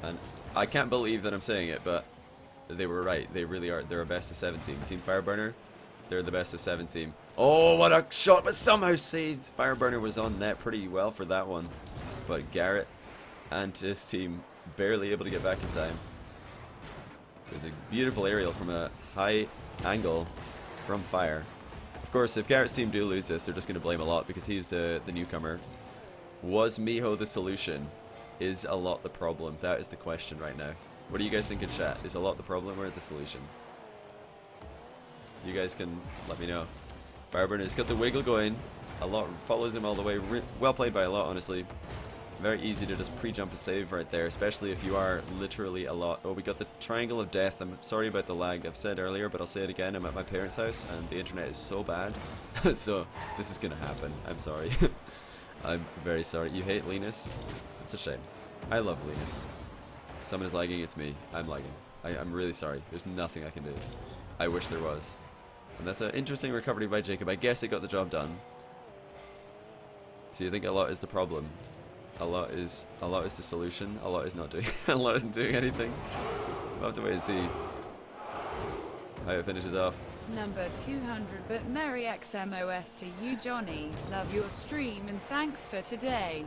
And I can't believe that I'm saying it, but they were right. They really are. They're a best of 7 team. Team Fireburner, they're the best of 7 team. Oh, what a shot, but somehow saved. Fireburner was on net pretty well for that one. But Garrett and his team barely able to get back in time. It was a beautiful aerial from a high angle from Fire. Of course, if Garrett's team do lose this, they're just going to blame a lot because he's the newcomer. Was Miho the solution? Is a lot the problem? That is the question right now. What do you guys think in chat? Is a lot the problem or the solution? You guys can let me know. Fireburner's got the wiggle going. A lot follows him all the way. Well played by a lot, honestly. Very easy to just pre-jump a save right there, especially if you are literally a lot. Oh, we got the triangle of death. I'm sorry about the lag. I've said earlier, but I'll say it again. I'm at my parents' house, and the internet is so bad. So this is going to happen. I'm sorry. I'm very sorry. You hate Linus? It's a shame. I love Linus. Someone is lagging, it's me. I'm lagging. I'm really sorry. There's nothing I can do. I wish there was. And that's an interesting recovery by Jacob. I guess it got the job done. So you think a lot is the problem? A lot is the solution. A lot is not doing. A lot isn't doing anything. We'll have to wait and see how it finishes off. Number 200, but Merry XMOS to you, Johnny. Love your stream and thanks for today.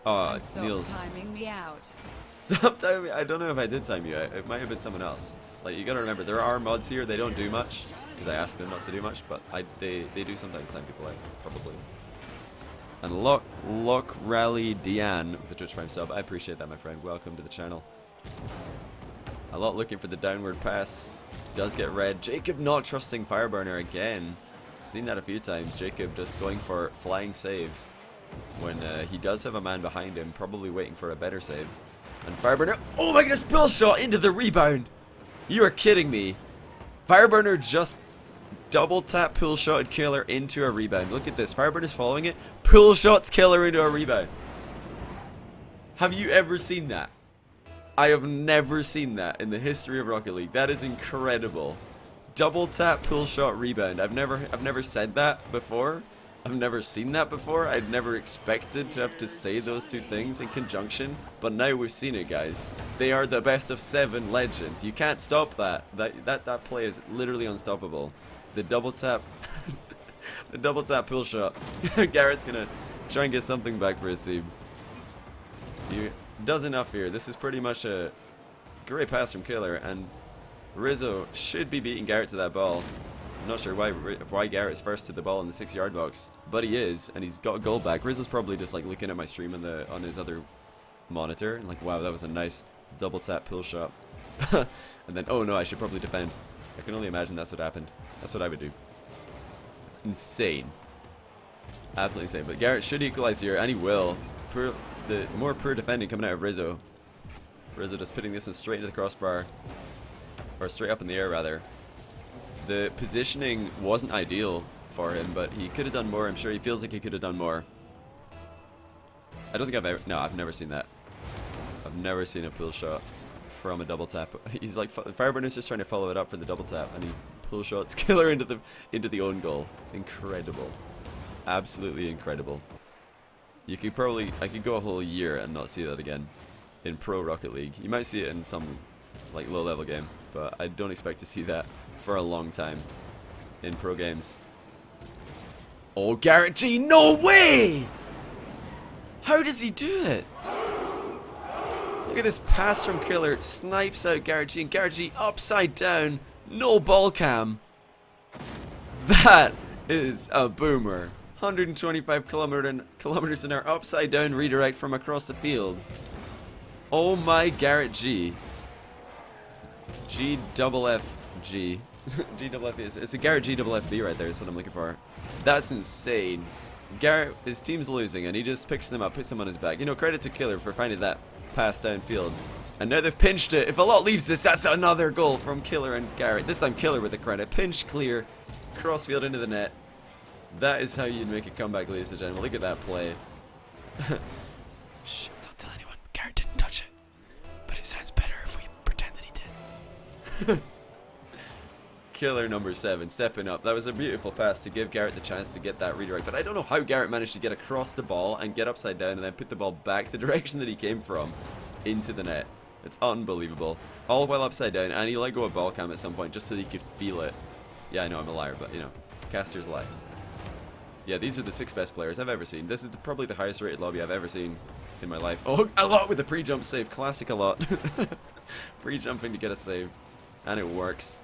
Oh, And stop Niels. timing me out. Stop timing me. I don't know if I did time you out. It might have been someone else. Like, you gotta remember, there are mods here. They don't do much because I asked them not to do much, but they do sometimes time people out, probably. And Lock Rally Diane with the Twitch Prime sub. I appreciate that, my friend. Welcome to the channel. A lot looking for the downward pass. Does get red. Jacob not trusting Fireburner again. Seen that a few times. Jacob just going for flying saves when he does have a man behind him, probably waiting for a better save. And Fireburner, oh my goodness, pull shot into the rebound. You are kidding me. Fireburner just double tap pull shot killer into a rebound. Look at this. Fireburner's following it. Pull shots killer into a rebound. Have you ever seen that? I have never seen that in the history of Rocket League. That is incredible. Double tap pull shot rebound. I've never said that before. I've never seen that before. I'd never expected to have to say those two things in conjunction, but now we've seen it, guys. They are the best of 7 legends. You can't stop that. That play is literally unstoppable. The double tap the double tap pull shot. Garrett's gonna try and get something back for his team. He does enough here. This is pretty much a great pass from Killer, and Rizzo should be beating Garrett to that ball. I'm not sure why Garrett's first to the ball in the 6-yard box, but he is, and he's got a goal back. Rizzo's probably just like looking at my stream on his other monitor, and like, wow, that was a nice double tap pull shot. And then, oh no, I should probably defend. I can only imagine that's what happened. That's what I would do. It's insane. Absolutely insane. But Garrett should equalize here, and he will. The more poor defending coming out of Rizzo. Rizzo just putting this one straight into the crossbar. Or straight up in the air, rather. The positioning wasn't ideal for him, but he could have done more. I'm sure he feels like he could have done more. I don't think I've never seen that. I've never seen a pull shot from a double tap. He's like, Fireburner's just trying to follow it up for the double tap, and he pull shots Killer into the own goal. It's incredible. Absolutely incredible. I could go a whole year and not see that again in Pro Rocket League. You might see it in some like low level game, but I don't expect to see that for a long time in pro games. Oh, GarrettG, no way! How does he do it? Look at this pass from Killer, snipes out GarrettG, and GarrettG upside down, no ball cam. That is a boomer. 125 kilometers an hour upside down redirect from across the field. Oh my GarrettG. GFFG. GFF it's a GarrettG FFB right there is what I'm looking for. That's insane. Garrett, his team's losing and he just picks them up, puts them on his back. You know, credit to Killer for finding that pass downfield. And now they've pinched it. If a lot leaves this, that's another goal from Killer and Garrett. This time Killer with the credit. Pinch clear. Crossfield into the net. That is how you'd make a comeback, ladies and gentlemen. Look at that play. Shh, don't tell anyone. Garrett didn't touch it. But it sounds better if we pretend that he did. Killer number 7, stepping up. That was a beautiful pass to give Garrett the chance to get that redirect. But I don't know how Garrett managed to get across the ball and get upside down and then put the ball back the direction that he came from into the net. It's unbelievable. All while upside down, and he let go of ball cam at some point just so he could feel it. Yeah, I know I'm a liar, but you know, casters lie. Yeah, these are the 6 best players I've ever seen. This is probably the highest rated lobby I've ever seen in my life. Oh, a lot with the pre-jump save. Classic a lot. Pre-jumping to get a save. And it works.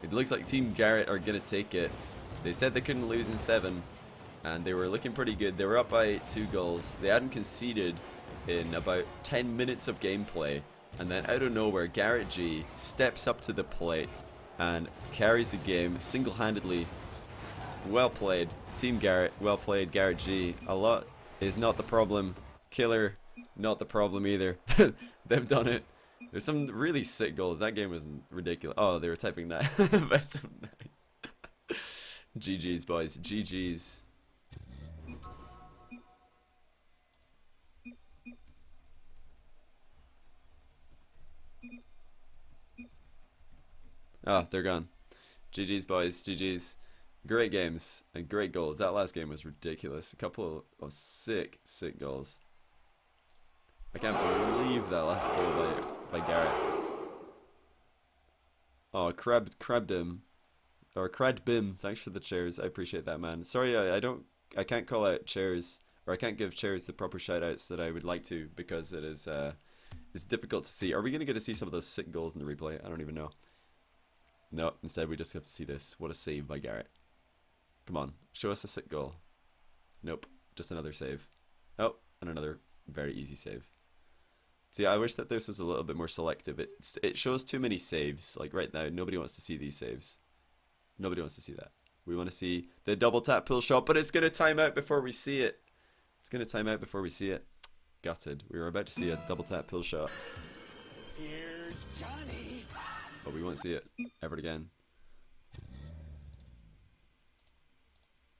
It looks like Team Garrett are going to take it. They said they couldn't lose in 7. And they were looking pretty good. They were up by 2 goals. They hadn't conceded in about 10 minutes of gameplay. And then out of nowhere, GarrettG steps up to the plate and carries the game single-handedly. Well played, Team Garrett. Well played, GarrettG. A lot is not the problem. Killer, not the problem either. They've done it. There's some really sick goals. That game was ridiculous. Oh, they were typing that. Best of 9. GG's, boys. GG's. Oh, they're gone. GG's, boys. GG's. Great games and great goals. That last game was ridiculous. A couple of sick goals. I can't believe that last goal by Garrett. Oh, crabbed him. Or Crad Bim, thanks for the chairs. I appreciate that, man. Sorry, I can't call out chairs, or I can't give chairs the proper shoutouts that I would like to because it is it's difficult to see. Are we gonna get to see some of those sick goals in the replay? I don't even know. No, instead we just have to see this. What a save by Garrett. Come on, show us a sick goal. Nope, just another save. Oh, and another very easy save. See, I wish that this was a little bit more selective. It shows too many saves. Like right now, nobody wants to see these saves. Nobody wants to see that. We want to see the double tap pull shot, but it's going to time out before we see it. It's going to time out before we see it. Gutted. We were about to see a double tap pull shot. Here's Johnny. But we won't see it ever again.